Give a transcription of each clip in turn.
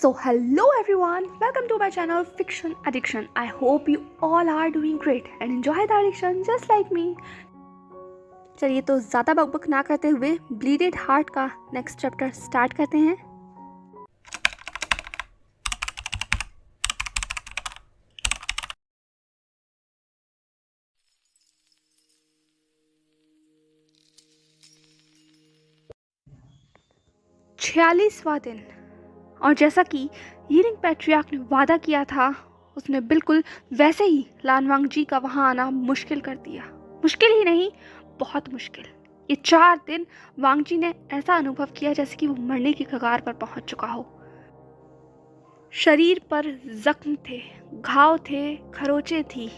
So hello everyone, welcome to my channel Fiction Addiction. I hope you all are doing great and enjoy the addiction just like me. चलिए तो ज़्यादा बकबक ना करते हुए ब्लीडेड heart का नेक्स्ट चैप्टर स्टार्ट करते हैं। छियालीसवां दिन, और जैसा कि यिलिंग पैट्रियार्क ने वादा किया था, उसने बिल्कुल वैसे ही लान वांगजी का वहाँ आना मुश्किल कर दिया। मुश्किल ही नहीं, बहुत मुश्किल। ये 4 दिन वांगजी ने ऐसा अनुभव किया जैसे कि वो मरने की कगार पर पहुंच चुका हो। शरीर पर जख्म थे, घाव थे, खरोचे थी।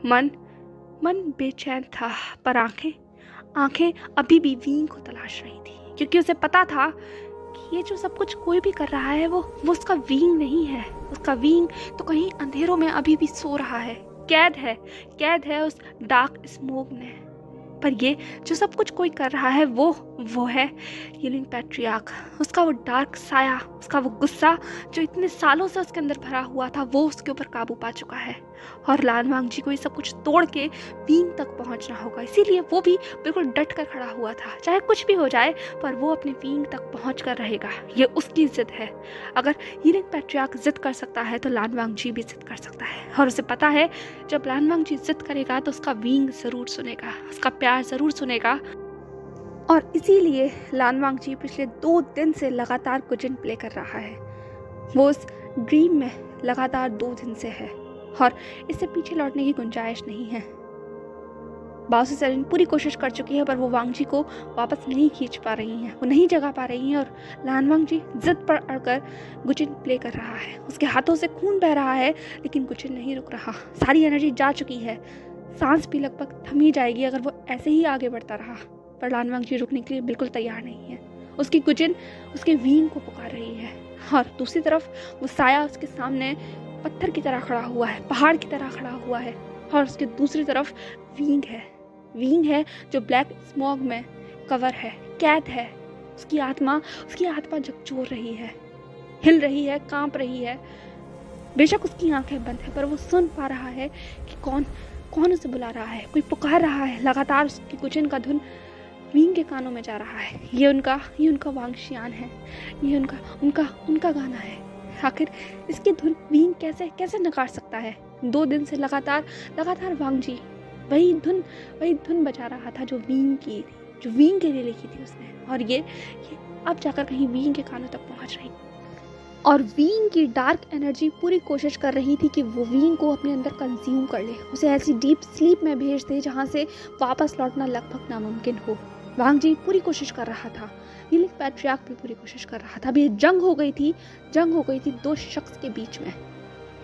मन बेचैन था, पर आंखें अभी भी वींग को तलाश रही थी, क्योंकि उसे पता था कि ये जो सब कुछ कोई भी कर रहा है वो उसका वींग नहीं है। उसका वींग तो कहीं अंधेरों में अभी भी सो रहा है, कैद है उस डार्क स्मोक में। पर ये जो सब कुछ कोई कर रहा है वो है यिलिंग पैट्रियार्क। उसका वो डार्क साया, उसका वो गुस्सा जो इतने सालों से उसके अंदर भरा हुआ था, वो उसके ऊपर काबू पा चुका है। और लान वांगजी को ये सब कुछ तोड़ के वींग तक पहुंचना होगा, इसीलिए वो भी बिल्कुल डट कर खड़ा हुआ था। चाहे कुछ भी हो जाए, पर वो अपने वींग तक पहुंच कर रहेगा। ये उसकी जिद है। अगर यिलिंग पैट्रियार्क जिद कर सकता है तो लान वांगजी भी जिद कर सकता है। और उसे पता है, जब लान वांगजी जिद करेगा तो उसका वींग जरूर सुनेगा, उसका प्यार जरूर सुनेगा। और इसीलिए लान वांगजी पिछले 2 दिन से लगातार गुजिन प्ले कर रहा है। वो उस ड्रीम में लगातार 2 दिन से है और इससे पीछे लौटने की गुंजाइश नहीं है। बाओसी सेरिन पूरी कोशिश कर चुकी है, पर वो वांगजी को वापस नहीं खींच पा रही हैं, वो नहीं जगा पा रही हैं। और लान वांगजी जिद पर अड़कर गुजिन प्ले कर रहा है। उसके हाथों से खून बह रहा है, लेकिन गुजिन नहीं रुक रहा। सारी एनर्जी जा चुकी है, सांस भी लगभग थम ही जाएगी अगर वो ऐसे ही आगे बढ़ता रहा। पर लान वांगजी रुकने के लिए बिल्कुल तैयार नहीं है। उसकी गुजिन उसके वींग को पुकार रही है, और दूसरी तरफ वो साया उसके सामने पत्थर की तरह खड़ा हुआ है, पहाड़ की तरह खड़ा हुआ है। और उसके दूसरी तरफ वींग है जो ब्लैक स्मॉग में कवर है, कैद है। उसकी आत्मा झकझोर रही है, हिल रही है, कांप रही है। बेशक उसकी आंखें बंद है, पर वो सुन पा रहा है कि कौन उसे बुला रहा है, कोई पुकार रहा है। लगातार उसकी गुजिन का धुन वींग के कानों में जा रहा है। ये उनका वांगशियान है, ये उनका गाना है। आखिर इसकी धुन वींग कैसे नकार सकता है? 2 दिन से लगातार वांगजी वही धुन बजा रहा था जो वींग के लिए लिखी थी उसने। और ये अब जाकर कहीं वींग के कानों तक पहुंच रही। और वींग की डार्क एनर्जी पूरी कोशिश कर रही थी कि वो वींग को अपने अंदर कंज्यूम कर ले, उसे ऐसी डीप स्लीप में भेज दे जहाँ से वापस लौटना लगभग नामुमकिन हो। वांगजी पूरी कोशिश कर रहा था, यिलिंग पैट्रियार्क भी पूरी कोशिश कर रहा था। अभी ये जंग हो गई थी 2 शख्स के बीच में,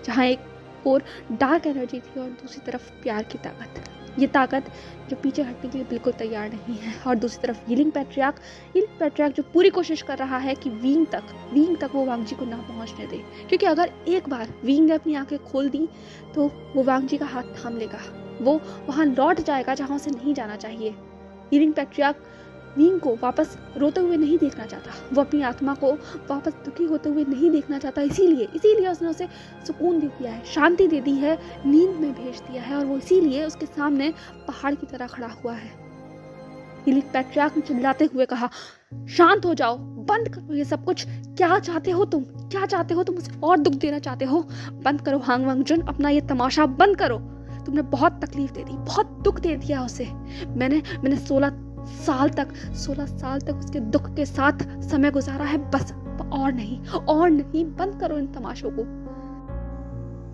जहाँ एक और डार्क एनर्जी थी और दूसरी तरफ प्यार की ताकत। ये ताकत जो पीछे हटने के लिए बिल्कुल तैयार नहीं है। और दूसरी तरफ यिलिंग पैट्रियार्क जो पूरी कोशिश कर रहा है कि वींग तक वो वांगजी को ना पहुंचने दे, क्योंकि अगर एक बार वींग ने अपनी आंखें खोल दी तो वो वांगजी का हाथ थाम लेगा। वो वहां लौट जाएगा जहां उसे नहीं जाना चाहिए। यिलिंग पैट्रियार्क वींग को वापस रोते हुए नहीं देखना चाहता, वो अपनी आत्मा को वापस दुखी होते हुए नहीं देखना चाहता। इसीलिए उसने उसे सुकून दे दिया है, शांति दे दी है, नींद में भेज दिया है। और वो इसीलिए उसके सामने पहाड़ की तरह खड़ा हुआ है। यिलिंग पैट्रियार्क ने चिल्लाते हुए कहा, शांत हो जाओ, बंद करो ये सब कुछ। क्या चाहते हो तुम? उसे और दुख देना चाहते हो? बंद करो हांग वांगजुन, अपना ये तमाशा बंद करो। तुमने बहुत तकलीफ दे दी, बहुत दुख दे दिया उसे। मैंने 16 साल तक उसके दुख के साथ समय गुजारा है, बस। और नहीं, बंद करो इन तमाशों को।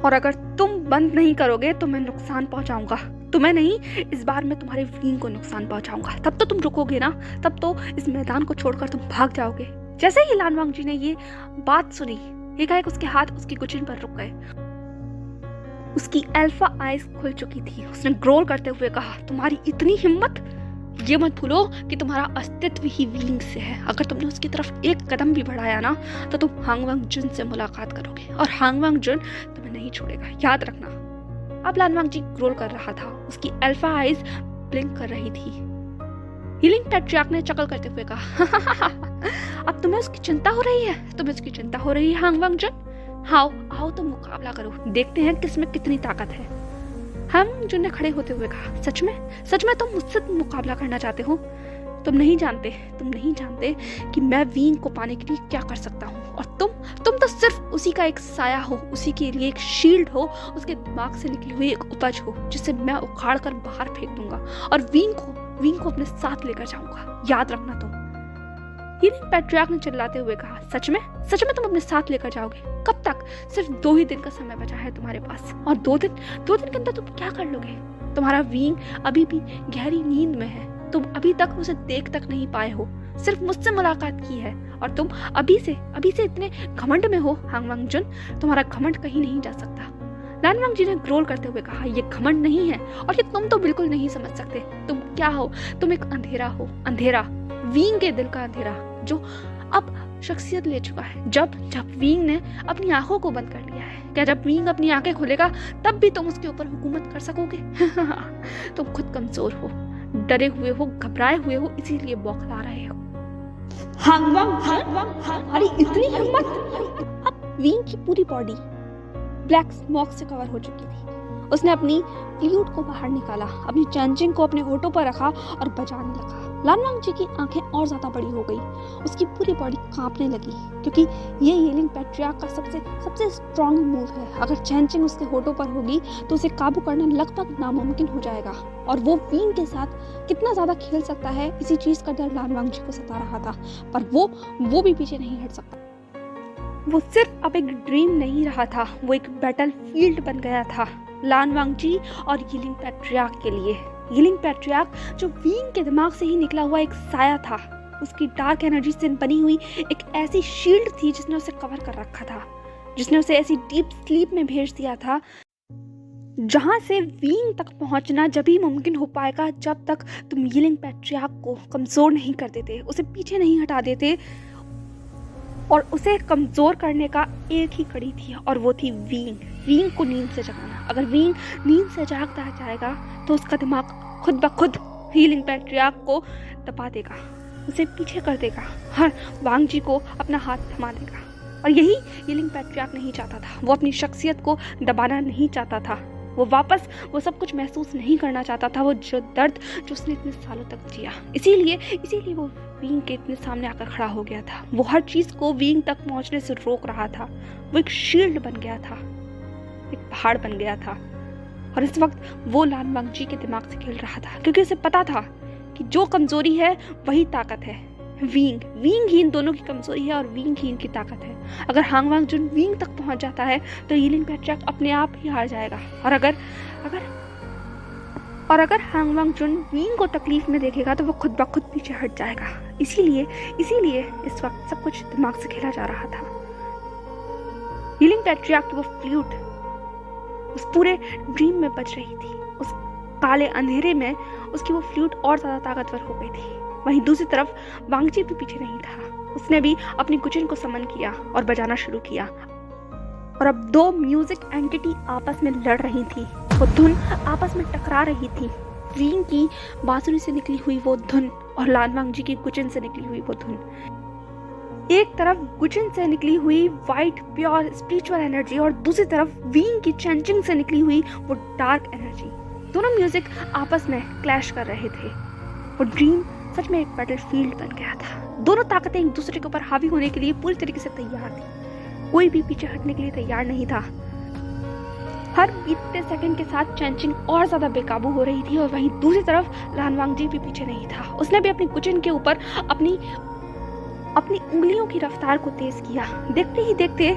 और अगर तुम बंद नहीं करोगे तो मैं नुकसान पहुंचाऊंगा। तुम्हें नहीं, इस बार मैं तुम्हारे वींग को नुकसान पहुंचाऊंगा। तब तो तुम रुकोगे ना, तब तो इस मैदान को छोड़कर तुम भाग जाओगे। जैसे ही लान वांगजी ने ये बात सुनी, एकाएक उसके हाथ उसकी गुजिन पर रुक गए। उसकी अल्फा आइज खुल चुकी थी। उसने ग्रोल करते हुए कहा, तुम्हारी इतनी हिम्मत! ये मत भूलो कि तुम्हारा अस्तित्व ही वींग से है। अगर तुमने उसकी तरफ एक कदम भी बढ़ाया ना, तो तुम हांग वांगजुन से मुलाकात करोगे, और हांग वांगजुन तुम्हें नहीं छोड़ेगा, याद रखना। अब लान वांगजी ग्रोल कर रहा था, उसकी अल्फा आइज ब्लिंक कर रही थी। यिलिंग पैट्रियार्क ने चकल करते हुए कहा, अब तुम्हें उसकी चिंता हो रही है, तुम्हें उसकी चिंता हो रही है हांग वांगजुन। आओ आओ तो मुकाबला करो, देखते हैं किसमें कितनी ताकत है। हांग वांगजुन ने खड़े होते हुए कहा, सच में तुम मुझसे मुकाबला करना चाहते हो? तुम नहीं जानते कि मैं वींग को पाने के लिए क्या कर सकता हूँ। और तुम तो सिर्फ उसी का एक साया हो, उसी के लिए एक शील्ड हो, उसके दिमाग से निकली हुई एक उपज हो जिसे मैं उखाड़ कर बाहर फेंक दूंगा और वींग को अपने साथ लेकर जाऊंगा। याद रखना तुम। हीलिंग पैट्रियार्क ने चिल्लाते हुए कहा, सच में तुम अपने साथ लेकर जाओगे? कब तक? सिर्फ 2 ही दिन का समय बचा है तुम्हारे पास, और 2 दिन के अंदर तुम क्या कर लोगे? तुम्हारा वींग अभी भी गहरी नींद में है, तुम अभी तक उसे देख तक नहीं पाए हो, सिर्फ मुझसे मुलाकात की है, और तुम अभी से इतने घमंड में हो हांग वांगजुन, तुम्हारा घमंड कहीं नहीं जा सकता। लान वांगजी ने ग्रोल करते हुए कहा, ये घमंड नहीं है, और ये तुम तो बिल्कुल नहीं समझ सकते। तुम क्या हो? तुम एक अंधेरा हो, अंधेरा, वींग के दिल का अंधेरा, जो अब शख्सियत ले चुका है। जब वींग ने अपनी आंखों को बंद कर लिया है, क्या जब वींग अपनी आंखें खोलेगा तब भी तुम उसके ऊपर हुकूमत कर सकोगे? तुम खुद कमजोर हो, डरे हुए हो, घबराए हुए हो, इसीलिए बौखला रहे हो। हांग वांग, अरे इतनी हिम्मत! अब वींग की पूरी बॉडी ब्लैक स्मोक से कवर हो चुकी थी। उसने अपनी फ्लूट को बाहर निकाला, अपनी चैंचिंग को अपने होठों पर रखा और बजाने लगा। लान वांगजी की आंखें और ज्यादा बड़ी हो गई, उसकी पूरी बॉडी कांपने लगी, क्योंकि ये हीलिंग पैट्रियार्क का सबसे स्ट्रॉन्ग मूव है। अगर चैंचिंग उसके होठों पर होगी तो उसे काबू करना लगभग नामुमकिन हो जाएगा, और वो वींग के साथ कितना ज्यादा खेल सकता है, इसी चीज का डर लान वांगजी को सता रहा था। पर वो भी पीछे नहीं हट सकता। वो सिर्फ अब एक ड्रीम नहीं रहा था, वो एक बैटल फील्ड बन गया था लान वांगजी और हीलिंग पैट्रियार्क के लिए। हीलिंग पैट्रियार्क जो वींग के दिमाग से ही निकला हुआ एक साया था, उसकी डार्क एनर्जी से बनी हुई एक ऐसी शील्ड थी जिसने उसे कवर कर रखा था, जिसने उसे ऐसी डीप स्लीप में भेज दिया था जहां से वींग तक पहुंचना जब ही मुमकिन हो पाएगा जब तक तुम हीलिंग पैट्रियार्क को कमजोर नहीं कर देते, उसे पीछे नहीं हटा देते। और उसे कमजोर करने का एक ही कड़ी थी, और वो थी वींग को नींद से जगाना। अगर वींग नींद से जागता जाएगा तो उसका दिमाग खुद ब खुद हीलिंग पैट्रियार्क को दबा देगा, उसे पीछे कर देगा, हर वांगजी को अपना हाथ थमा देगा। और यही हीलिंग पैट्रियार्क नहीं चाहता था। वो अपनी शख्सियत को दबाना नहीं चाहता था, वो वापस वो सब कुछ महसूस नहीं करना चाहता था, वो जो दर्द जो उसने इतने सालों तक जिया। इसीलिए वो वींग के इतने सामने आकर खड़ा हो गया था। वो हर चीज को वींग तक पहुंचने से रोक रहा था। वो एक शील्ड बन गया था, एक पहाड़ बन गया था, और इस वक्त वो लान वांगजी के दिमाग से खेल रहा था, क्योंकि उसे पता था कि जो कमजोरी है वही ताकत है। वींग ही इन दोनों की कमजोरी है और वींग ही इनकी ताकत है। अगर हांग वांगजुन वींग तक पहुंच जाता है तो हीलिंग पैट्रियार्क अपने आप ही हार जाएगा, और अगर हांग वांगजुन वींग को तकलीफ में देखेगा तो वो खुद ब खुद पीछे हट जाएगा। इसीलिए इस वक्त सब कुछ दिमाग से खेला जा रहा था। हीलिंग पैट्रियार्क की वो फ्लूट उस पूरे ड्रीम में बज रही थी, उस काले अंधेरे में उसकी वो फ्लूट और ज्यादा ताकतवर हो गई थी। वहीं दूसरी तरफ वांगजी भी पीछे नहीं था, उसने भी अपनी गुचिन को समन किया और बजाना शुरू किया। और अब 2 म्यूजिक एंटिटी आपस में लड़ रही थी, वो धुन आपस में टकरा रही थी। वींग की बांसुरी से निकली हुई वो धुन और लान वांगजी की गुचिन से निकली हुई वो धुन। एक तरफ गुचिन से निकली हुई वाइट प्योर स्पिरिचुअल एनर्जी और दूसरी तरफ वींग की चैंचिंग से निकली हुई वो डार्क एनर्जी। दोनों म्यूजिक आपस में क्लैश कर रहे थे। वो ड्रीम सच में एक बैटल फील्ड बन गया था। दोनों ताकतें एक दूसरे के ऊपर हावी होने के लिए पूरी तरीके से तैयार थी, कोई भी पीछे हटने के लिए तैयार नहीं था। हर बीतते सेकंड के साथ चैंचिंग और ज्यादा बेकाबू हो रही थी, और वहीं दूसरी तरफ लान वांगजी भी पीछे नहीं था। उसने भी अपनी गुचिन के ऊपर अपनी उंगलियों की रफ्तार को तेज किया। देखते ही देखते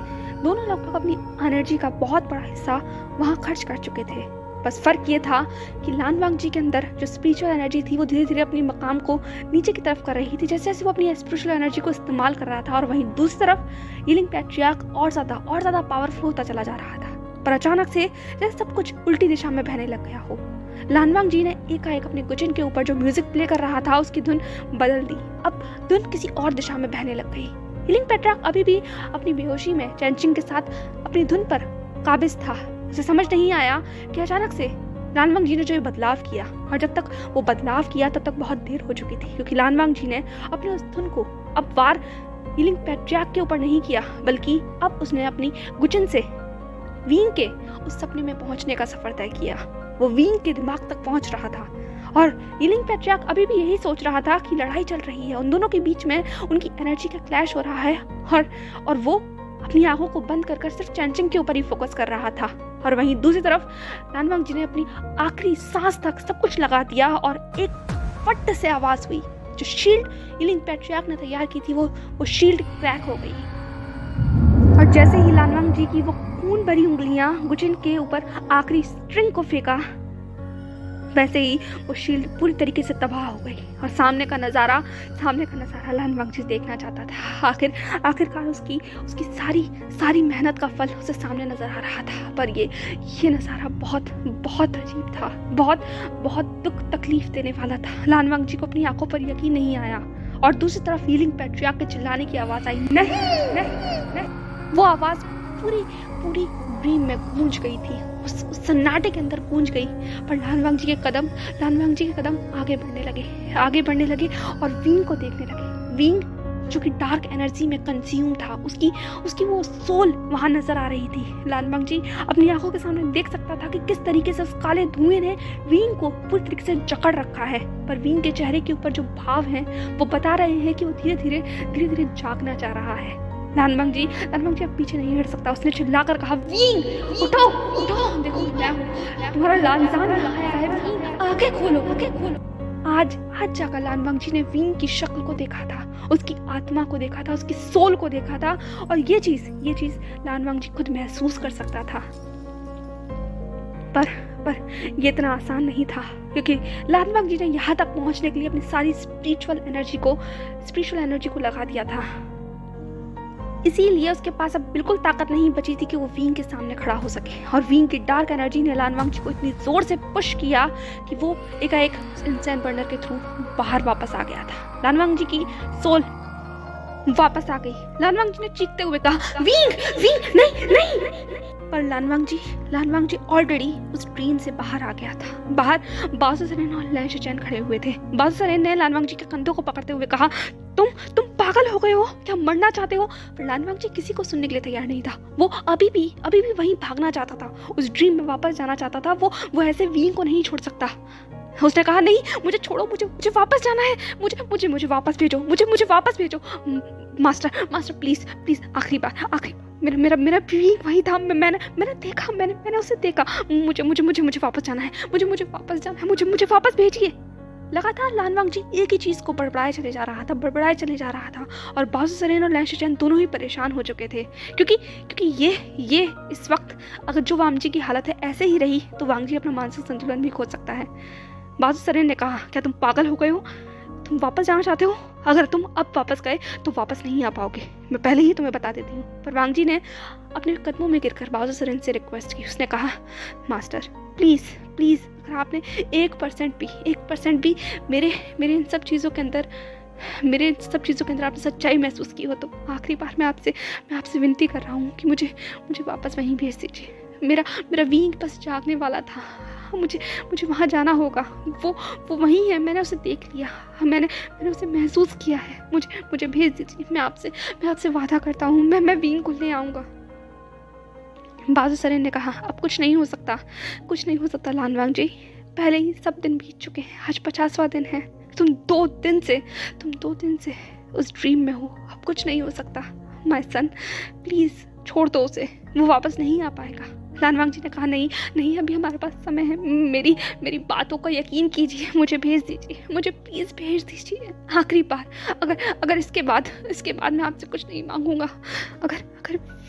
दोनों लगभग अपनी एनर्जी का बहुत बड़ा हिस्सा वहां खर्च कर चुके थे। बस फर्क ये था कि लान वांगजी के अंदर जो स्पिरिचुअल एनर्जी थी वो धीरे धीरे अपनी मकाम को नीचे की तरफ कर रही थी, जैसे जैसे वो अपनी स्पिरिचुअल एनर्जी को इस्तेमाल कर रहा था। और वहीं दूसरी तरफ हीलिंग पैट्रियार्क और ज्यादा पावरफुल होता चला जा रहा था। पर अचानक से जैसे सब कुछ उल्टी दिशा में बहने लग गया हो। लान वांगजी ने एकाएक अपने गुचिन के ऊपर जो म्यूजिक प्ले कर रहा था उसकी धुन बदल दी। अब धुन किसी और दिशा में बहने लग गई। हीलिंग पैट्रियार्क अभी भी अपनी बेहोशी में चैंचिंग के साथ अपनी धुन पर काबिज था। उसे समझ नहीं आया कि अचानक से लान वांगजी ने जो बदलाव किया, और जब तक वो बदलाव किया तब तक बहुत देर हो चुकी थी, क्योंकि लान वांगजी ने अपनी उस धुन को अब वार हीलिंग पैट्रियार्क के ऊपर नहीं किया, बल्कि अब उसने अपनी गुचन से वींग के उस सपने में पहुंचने का सफर तय किया। वो वींग के दिमाग तक पहुंच रहा था और हीलिंग पैट्रियार्क अभी भी यही सोच रहा था कि लड़ाई चल रही है, उन दोनों के बीच में उनकी एनर्जी का क्लैश हो रहा है और वो अपनी आंखों को बंद कर सिर्फ चैनचिंग के ऊपर ही फोकस कर रहा था। और वहीं दूसरी तरफ लान वांगजी ने अपनी आखिरी सांस तक सब कुछ लगा दिया और एक फट से आवाज हुई। जो शील्ड हीलिंग पैट्रियार्क ने तैयार की थी वो शील्ड क्रैक हो गई और जैसे ही लान वांगजी की वो खून भरी उंगलियां गुचिन के ऊपर आखिरी स्ट्रिंग को फेंका, वैसे ही वो शील्ड पूरी तरीके से तबाह हो गई और सामने का नज़ारा लान वांगजी देखना चाहता था। आखिरकार उसकी सारी मेहनत का फल उसे सामने नजर आ रहा था। पर ये नज़ारा बहुत अजीब था, बहुत दुख तकलीफ देने वाला था। लान वांगजी को अपनी आंखों पर यकीन नहीं आया और दूसरी तरफ हीलिंग पैट्रियार्क के चिल्लाने की आवाज़ आई, नहीं। वो आवाज़ पूरी ड्रीम में गूंज गई थी, उस सन्नाटे के अंदर गूंज गई। पर लान वांगजी के कदम आगे बढ़ने लगे और वींग को देखने लगे। वींग जो कि डार्क एनर्जी में कंज्यूम था, उसकी वो सोल वहां नजर आ रही थी। लान वांगजी अपनी आंखों के सामने देख सकता था कि किस तरीके से उस काले धुएं ने वींग को पूरी तरीके से जकड़ रखा है। पर वींग के चेहरे के ऊपर जो भाव हैं वो बता रहे हैं कि वो धीरे धीरे जागना चाह रहा है। लान वांगजी अब पीछे नहीं हट सकता। उसने चिल्लाकर कहा, वींग उठो, देखो मैं हूं तुम्हारा लानजान आया है, वींग आंखें खोलो। आज जाकर लान वांगजी ने वींग की शक्ल को देखा था, उसकी आत्मा को देखा था, उसकी सोल को देखा था और ये चीज लान वांगजी खुद महसूस कर सकता था। पर ये इतना आसान नहीं था, क्योंकि लान वांगजी ने यहाँ तक पहुंचने के लिए अपनी सारी स्पिरिचुअल एनर्जी को लगा दिया था। इसीलिए उसके पास अब बिल्कुल ताकत नहीं बची थी कि वो वींग के सामने खड़ा हो सके। और वींग की डार्क एनर्जी ने लान वांगजी को इतनी जोर से पुश किया कि वो एकाएक इंसान बर्नर के थ्रू बाहर वापस आ गया था। लान वांगजी की सोल वापस आ गई। लान वांगजी ने चीखते हुए कहा, वींग नहीं। पर लान वांगजी ऑलरेडी उस ड्रीम से बाहर आ गया था। बाहर बासु सरेन और लैन शिचेन खड़े हुए थे। बासु सरेन ने लान वांगजी के कंधों को पकड़ते हुए कहा, तुम पागल हो गए हो क्या, मरना चाहते हो? पर लान वांगजी किसी को सुनने के लिए तैयार नहीं था। वो अभी भी वहीं भागना चाहता था, उस ड्रीम में वापस जाना चाहता था। वो ऐसे वींग को नहीं छोड़ सकता। उसने कहा, नहीं, मुझे छोड़ो, मुझे वापस जाना है, मुझे वापस भेजो, मुझे वापस भेजो। मास्टर प्लीज आखिरी बार मेरा वींग वही था। मैंने देखा, मैंने उसे देखा। मुझे वापस जाना है, मुझे वापस भेजिए। लगातार लान वांगजी एक ही चीज को बड़बड़ाए चले जा रहा था और बासु सरेन और लैन शिचेन दोनों ही परेशान हो चुके थे, क्योंकि ये इस वक्त अगर जो वांगजी की हालत है ऐसे ही रही तो वांगजी अपना मानसिक संतुलन भी खो सकता है। बासु सरेन ने कहा, क्या तुम पागल हो गए हो? तुम वापस जाना चाहते हो? अगर तुम अब वापस गए तो वापस नहीं आ पाओगे, मैं पहले ही तुम्हें बता देती हूँ। पर वांगजी ने अपने कदमों में गिरकर बासु सरेन से रिक्वेस्ट की। उसने कहा, मास्टर प्लीज अगर आपने 1% भी मेरे इन सब चीज़ों के अंदर आपने सच्चाई महसूस की हो तो आखिरी बार मैं आपसे विनती कर रहा हूँ कि मुझे वापस वहीं भेज दीजिए। मेरा वींग बस जागने वाला था, मुझे वहाँ जाना होगा। वो वहीं है, मैंने उसे देख लिया, मैंने उसे महसूस किया है। मुझे भेज दीजिए। मैं आपसे वादा करता हूँ, मैं वींग को ले आऊँगा। बासु सरेन ने कहा, अब कुछ नहीं हो सकता लान वांगजी, पहले ही सब दिन बीत चुके हैं, आज 50वां दिन है। तुम दो दिन से उस ड्रीम में हो, अब कुछ नहीं हो सकता। माय सन प्लीज छोड़ दो उसे, वो वापस नहीं आ पाएगा। लान वांगजी ने कहा, नहीं अभी हमारे पास समय है, मेरी बातों का यकीन कीजिए, मुझे भेज दीजिए, मुझे प्लीज भेज दीजिए। आखिरी बार, अगर इसके बाद मैं आपसे कुछ नहीं मांगूंगा। अगर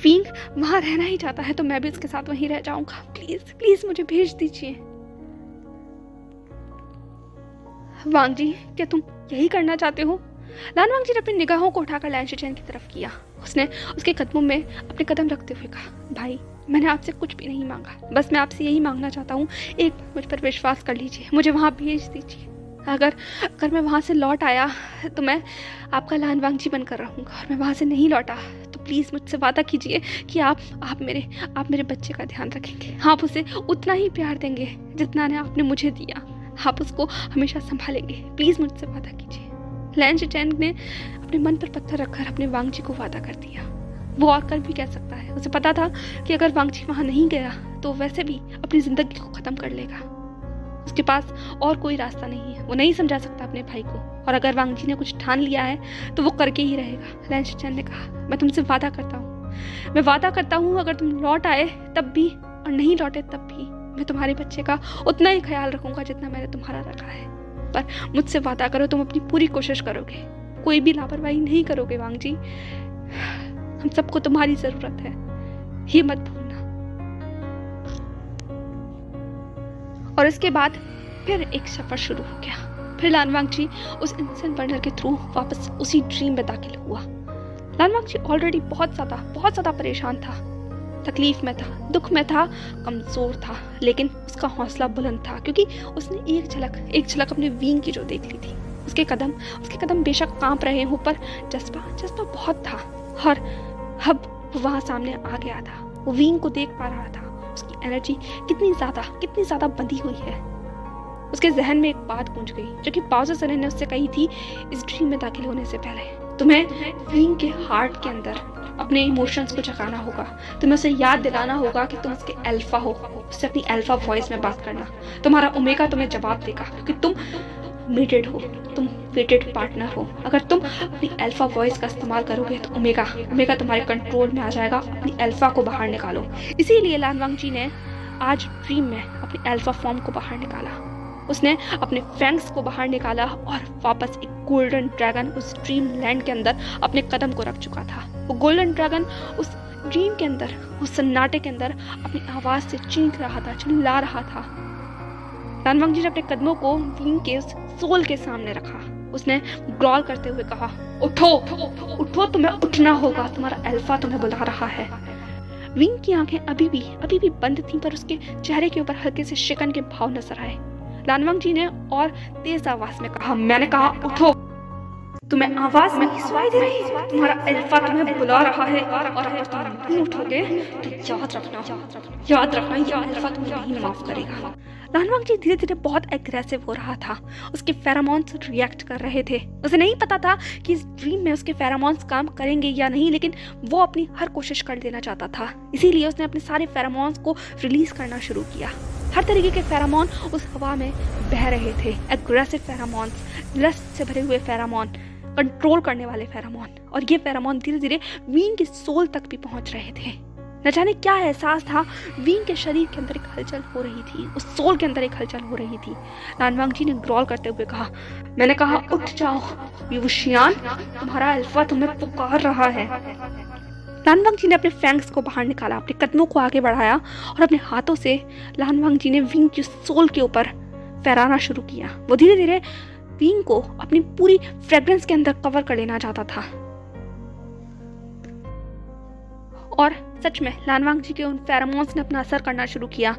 वींग वहाँ रहना ही चाहता है तो मैं भी उसके साथ वहीं रह जाऊंगा। प्लीज मुझे भेज दीजिए। वांगजी, क्या तुम यही करना चाहते हो? लान वांगजी ने अपनी निगाहों को उठाकर लैन शिचेन की तरफ किया। उसने उसके कदमों में अपने कदम रखते हुए कहा, भाई मैंने आपसे कुछ भी नहीं मांगा, बस मैं आपसे यही मांगना चाहता हूँ, एक मुझ पर विश्वास कर लीजिए, मुझे वहाँ भेज दीजिए। अगर मैं वहाँ से लौट आया तो मैं आपका लान वांगजी बनकर रहूँगा, और मैं वहाँ से नहीं लौटा तो प्लीज़ मुझसे वादा कीजिए कि आप मेरे बच्चे का ध्यान रखेंगे, आप उसे उतना ही प्यार देंगे जितना ने आपने मुझे दिया, आप उसको हमेशा संभालेंगे। प्लीज़ मुझसे वादा कीजिए। लैन शिचेंग ने अपने मन पर पत्थर रखकर अपने वांगजी को वादा कर दिया। वो और कर भी कह सकता है, उसे पता था कि अगर वांगजी वहां नहीं गया तो वैसे भी अपनी जिंदगी को खत्म कर लेगा। उसके पास और कोई रास्ता नहीं है, वो नहीं समझा सकता अपने भाई को, और अगर वांगजी ने कुछ ठान लिया है तो वो करके ही रहेगा। लैन शिचेंग ने कहा, मैं तुमसे वादा करता हूँ, मैं वादा करता हूँ अगर तुम लौट आए तब भी और नहीं लौटे तब भी मैं तुम्हारे बच्चे का उतना ही ख्याल रखूंगा जितना मैंने तुम्हारा रखा है। पर मुझसे वादा करो, तुम अपनी पूरी कोशिश करोगे, कोई भी लापरवाही नहीं करोगे वांगजी। हम सबको तुम्हारी जरूरत है, ये मत भूलना। और इसके बाद फिर एक सफर शुरू हो गया। फिर लान वांगजी उस इंसेंट बर्नर के थ्रू वापस उसी ड्रीम में दाखिल हुआ। लान वांगजी ऑलरेडी बहुत ज्यादा परेशान था, तकलीफ में था, दुख में था, कमजोर था, लेकिन उसका हौसला बुलंद था क्योंकि उसने एक झलक अपने वींग की जो देख ली थी। उसके कदम बेशक कांप रहे हों पर जज्बा बहुत था, और अब वो वहां सामने आ गया था। वो वींग को देख पा रहा था, उसकी एनर्जी कितनी ज्यादा बंधी हुई है। उसके जहन में एक बात गूंज गई जो कि बाउज़र सर ने उससे कही थी इस ड्रीम में दाखिल होने से पहले, तुम्हें वींग के हार्ट के अंदर अपने इमोशंस को जगाना होगा, तुम्हें उसे याद दिलाना होगा कि तुम उसके अल्फा हो, उससे अपनी अल्फा वॉइस में बात करना। तुम्हारा ओमेगा तुम्हें जवाब देगा क्योंकि तुम मेटेड हो, तुम वेटेड पार्टनर हो। अगर तुम अपनी अल्फा वॉइस का इस्तेमाल करोगे तो ओमेगा तुम्हारे कंट्रोल में आ जाएगा। अपनी अल्फा को बाहर निकालो। इसीलिए लान वांगजी ने आज ड्रीम में अपनी अल्फा फॉर्म को बाहर निकाला। उसने अपने फैंग्स को बाहर निकाला और वापस एक गोल्डन ड्रैगन उस ड्रीम लैंड के अंदर अपने कदम को रख चुका था। वो गोल्डन ड्रैगन उस ड्रीम के अंदर, उस सन्नाटे के अंदर अपनी आवाज से चीख रहा था, चिल्ला रहा था। लान वांगजी ने अपने कदमों को वींग के उस सोल के सामने रखा। उसने ग्रॉल करते हुए कहा, उठो, तुम्हें उठना होगा, तुम्हारा अल्फा तुम्हें बुला रहा है। वींग की आंखें अभी भी बंद थीं, पर उसके चेहरे के ऊपर हल्के से शिकन के भाव नजर आए। लान वांगजी ने और तेज आवाज में कहा, मैंने कहा उठो। तुम्हें आवाज नहीं सुनाई दे रही? तुम्हारा अल्फा तुम्हें बुला रहा है, और अगर तुम नहीं उठोगे तो याद रखना ये अल्फा तुम्हें नहीं माफ करेगा। लान वांगजी धीरे धीरे बहुत एग्रेसिव हो रहा था। उसके फेरोमोन्स रिएक्ट कर रहे थे। उसे नहीं पता था कि इस ड्रीम में उसके फेरोमोन्स काम करेंगे या नहीं, लेकिन वो अपनी हर कोशिश कर देना चाहता था। इसीलिए उसने अपने सारे फेरोमोन्स को रिलीज करना शुरू किया। हर तरीके के फेरोमोन उस हवा में बह रहे थे। एग्रेसिव फेरोमोन्स, लस्ट से भरे हुए फेरोमोन, कंट्रोल करने वाले फेरोमोन, और ये फेरोमोन धीरे धीरे वींग के सोल तक भी पहुंच रहे थे। न जाने क्या एहसास था, वींग के शरीर के अंदर एक हलचल हो रही थी, उस सोल के अंदर एक हलचल हो रही थी। लान वांगजी ने ग्रॉल करते हुए कहा, मैंने कहा उठ जाओ, ये वुशियान, तुम्हारा अल्फा तुम्हें पुकार रहा है। लान वांगजी ने अपने फैंग्स को बाहर निकाला, अपने कदमों को आगे बढ़ाया और अपने हाथों से लान वांगजी ने वींग की सोल के ऊपर फहराना शुरू किया। वो धीरे धीरे वींग को अपनी पूरी फ्रेग्रेंस के अंदर कवर कर लेना चाहता था। और सच में लान वांगजी के उन फेरोमोन्स ने अपना असर करना शुरू किया।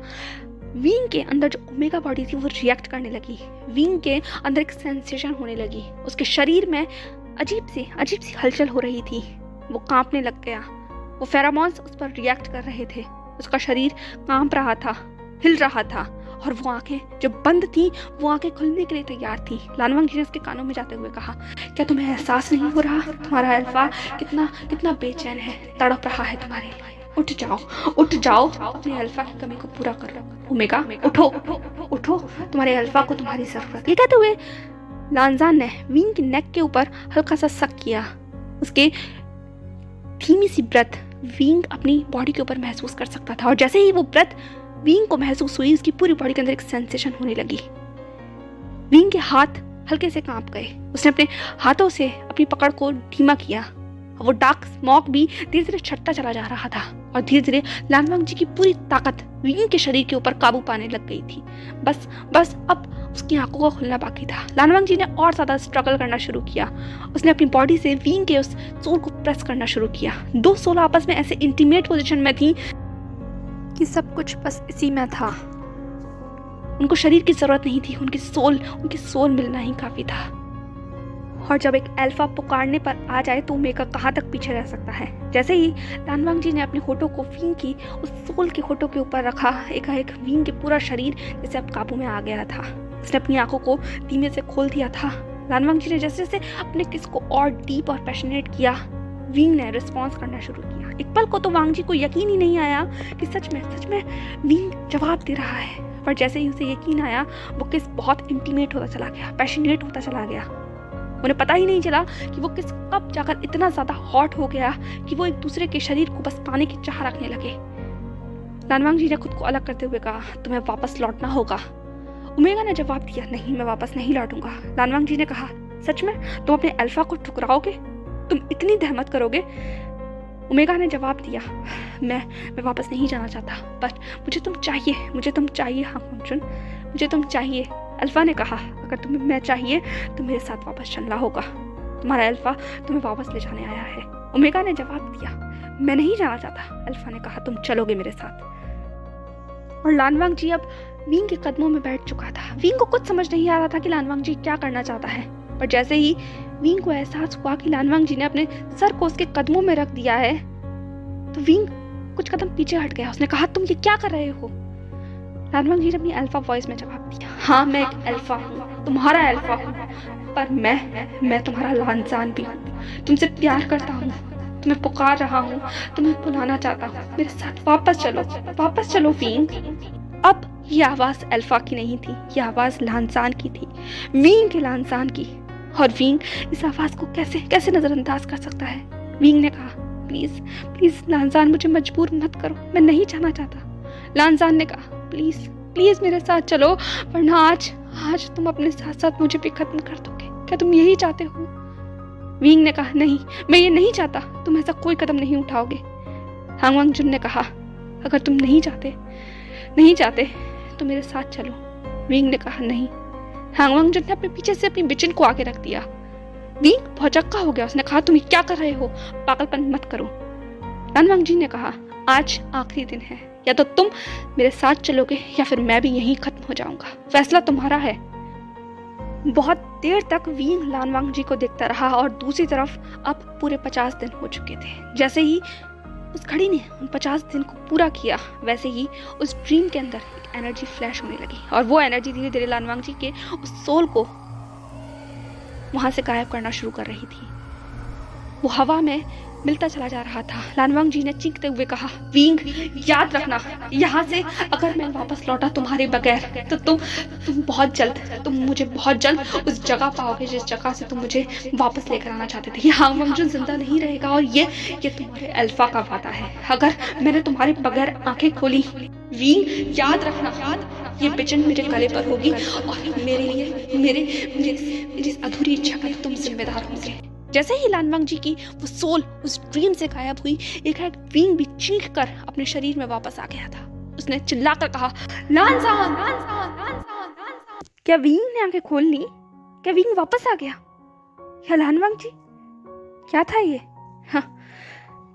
वींग के अंदर जो ओमेगा बॉडी थी वो रिएक्ट करने लगी। वींग के अंदर एक सेंसेशन होने लगी। उसके शरीर में अजीब सी हलचल हो रही थी। वो कांपने लग गया। वो फेरोमोन्स उस पर रिएक्ट कर रहे थे। उसका शरीर कांप रहा था, हिल रहा था, और वो आंखें जो बंद थी वो आंखें खुलने के लिए तैयार थी। लान वांगजी ने उसके कानों में जाते हुए कहा, क्या तुम्हें एहसास नहीं हो रहा? तुम्हारा अल्फा कितना बेचैन है, तड़प रहा है तुम्हारे लिए। उठ जाओ, अपने अल्फा की कमी को पूरा करो। ओमेगा, उठो, तुम्हारे अल्फा को तुम्हारी जरूरत। ये कहते हुए लानजान ने वींग के नेक के ऊपर हल्का सा सक किया। उसके धीमी सी ब्रेथ वींग अपनी बॉडी के ऊपर महसूस कर सकता था, और जैसे ही वो ब्रेथ वींग को महसूस हुई, उसकी पूरी बॉडी के अंदर एक सेंसेशन होने लगी। वींग के हाथ हल्के से कांप गए। उसने अपने हाथों से अपनी पकड़ को धीमा किया। वो डार्क स्मॉक भी धीरे धीरे छटता चला जा रहा था, और धीरे धीरे लान वांगजी की पूरी ताकत वींग के शरीर के ऊपर काबू पाने लग गई थी। बस अब उसकी आंखों का खुलना बाकी था। लान वांगजी ने और ज्यादा स्ट्रगल करना शुरू किया। उसने अपनी बॉडी से वींग के उस सोल को प्रेस करना शुरू किया। दो सोल आपस में ऐसे इंटीमेट पोजीशन में थी कि सब कुछ बस इसी में था। उनको शरीर की जरूरत नहीं थी, उनकी सोल मिलना ही काफी था। और जब एक अल्फा पुकारने पर आ जाए तो ओमेगा कहाँ तक पीछे रह सकता है। जैसे ही लान वांगजी ने अपने होठों को वींग की उस सोल के होठों के ऊपर रखा, एकाएक वींग के पूरा शरीर जैसे अब काबू में आ गया था। उसने अपनी आंखों को धीमे से खोल दिया था। लानवांग जी ने जैसे जैसे अपने किस को और डीप और पैशनेट किया, विंग ने रिस्पॉन्स करना शुरू किया। एक पल को तो वांग जी को यकीन ही नहीं आया कि सच में विंग जवाब दे रहा है। पर जैसे ही उसे यकीन आया, वो किस बहुत इंटीमेट होता चला गया, पैशनेट होता चला गया। उन्हें पता ही नहीं चला कि वो किस कब जाकर इतना ज्यादा हॉट हो गया कि वो एक दूसरे के शरीर को बस पाने की चाह रखने लगे। लानवांग जी ने खुद को अलग करते हुए कहा, तुम्हें वापस लौटना होगा। ओमेगा ने जवाब दिया, नहीं, मैं वापस नहीं लौटूंगा। लानवांग जी ने कहा, सच में तुम अपने अल्फा को ठुकराओगे? तुम इतनी जहमत करोगे? ओमेगा ने जवाब दिया, मैं वापस नहीं जाना चाहता, पर मुझे तुम चाहिए हांगवांग-जुन, मुझे तुम चाहिए। अल्फा ने कहा, अगर तुम्हें मैं चाहिए तो मेरे साथ वापस चलना होगा। तुम्हारा अल्फा तुम्हें वापस ले जाने आया है। ओमेगा ने जवाब दिया, मैं नहीं जाना चाहता। अल्फा ने कहा, तुम चलोगे मेरे साथ। और लानवांग जी अब विंग के कदमों में बैठ चुका था। विंग को कुछ समझ नहीं आ रहा था कि लानवांग जी क्या करना चाहता है, पर जैसे ही विंग को एहसास हुआ कि लानवांग जी ने अपने सर को उसके कदमों में रख दिया है, तो विंग कुछ कदम पीछे हट गया। उसने कहा, तुम ये क्या कर रहे हो? लानवांग जी ने अपनी अल्फा वॉइस में जवाब दिया, हाँ, मैं एक अल्फा हूँ, तुम्हारा अल्फा हूँ, पर मैं तुम्हारा लानजान भी हूँ। तुमसे प्यार करता हूँ, तुम्हें पुकार रहा हूँ, तुम्हें बुलाना चाहता हूँ, मेरे साथ वापस चलो विंग। अब ये आवाज अल्फा की नहीं थी, ये आवाज लानजान की थी, विंग के लानजान की। और विंग इस आवाज को कैसे नजरअंदाज कर सकता है? विंग ने कहा, प्लीज लानजान, मुझे मजबूर मत करो, मैं नहीं जाना चाहता। लानजान ने कहा, प्लीज मेरे साथ चलो, वरना आज तुम अपने साथ मुझे भी खत्म कर दोगे। क्या तुम यही चाहते हो? विंग ने कहा, नहीं, मैं ये नहीं चाहता, तुम ऐसा कोई कदम नहीं उठाओगे। हांगवांग-जुन ने कहा, अगर तुम नहीं चाहते तो मेरे साथ चलो। विंग ने कहा, नहीं। हांगवांग-जुन ने अपने पीछे से अपनी बिचिन को आगे रख दिया। विंग भौचक्का हो गया। उसने कहा, तुम क्या कर रहे हो? पागलपन मत करो। लानवांग जी ने कहा, आज आखिरी दिन है, या तो तुम मेरे साथ चलोगे या फिर मैं भी यहीं खत्म हो जाऊंगा। फैसला तुम्हारा है। बहुत देर तक विंग लानवांग जी को देखता रहा और दूसरी तरफ अब पूरे 50 दिन हो चुके थे। जैसे ही उस घड़ी ने उन 50 दिन को पूरा किया, वैसे ही उस ड्रीम के अंदर एक एनर्जी फ्लैश होने लगी और वो एनर्जी धीरे धीरे लानवांग जी के उस सोल को वहां से गायब करना शुरू कर रही थी। वो हवा में मिलता चला जा रहा था। लानवांग जी ने चीखते हुए कहा, विंग, याद रखना, यहाँ से अगर मैं वापस लौटा तुम्हारे बगैर तो तुम मुझे बहुत जल्द उस जगह पाओगे जिस जगह से तुम मुझे वापस लेकर आना चाहते थे। ये हांगवांग-जुन जिंदा नहीं रहेगा और ये तुम्हारे अल्फा का वादा है। अगर मैंने तुम्हारे बगैर आंखें खोली, विंग, याद रखना, ये बिचन मेरे गले पर होगी और मेरे लिए मेरी अधूरी इच्छा का तुम जिम्मेदार होंगे। जैसे ही लानवांग जी की वो सोल उस ड्रीम से गायब हुई, एक विंग भी चीख कर अपने शरीर में वापस आ गया था। उसने चिल्लाकर कहा, लानजान। क्या विंग ने आंखें खोल ली? क्या विंग वापस आ गया? या लानवांग जी? क्या था ये?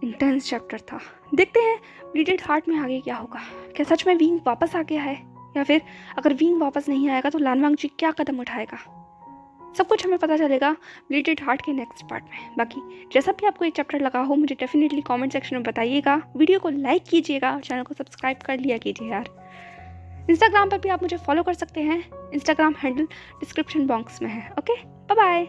इंटेंस चैप्टर था। देखते हैं ब्लीडेड हार्ट में आगे क्या होगा। क्या सच में विंग वापस आ गया है, या फिर अगर विंग वापस नहीं आएगा तो लानवांग जी क्या कदम उठाएगा? सब कुछ हमें पता चलेगा ब्लीडेड हार्ट के नेक्स्ट पार्ट में। बाकी जैसा भी आपको ये चैप्टर लगा हो, मुझे डेफिनेटली कमेंट सेक्शन में बताइएगा। वीडियो को लाइक कीजिएगा और चैनल को सब्सक्राइब कर लिया कीजिए यार। इंस्टाग्राम पर भी आप मुझे फॉलो कर सकते हैं। इंस्टाग्राम हैंडल डिस्क्रिप्शन बॉक्स में है। Okay, bye bye.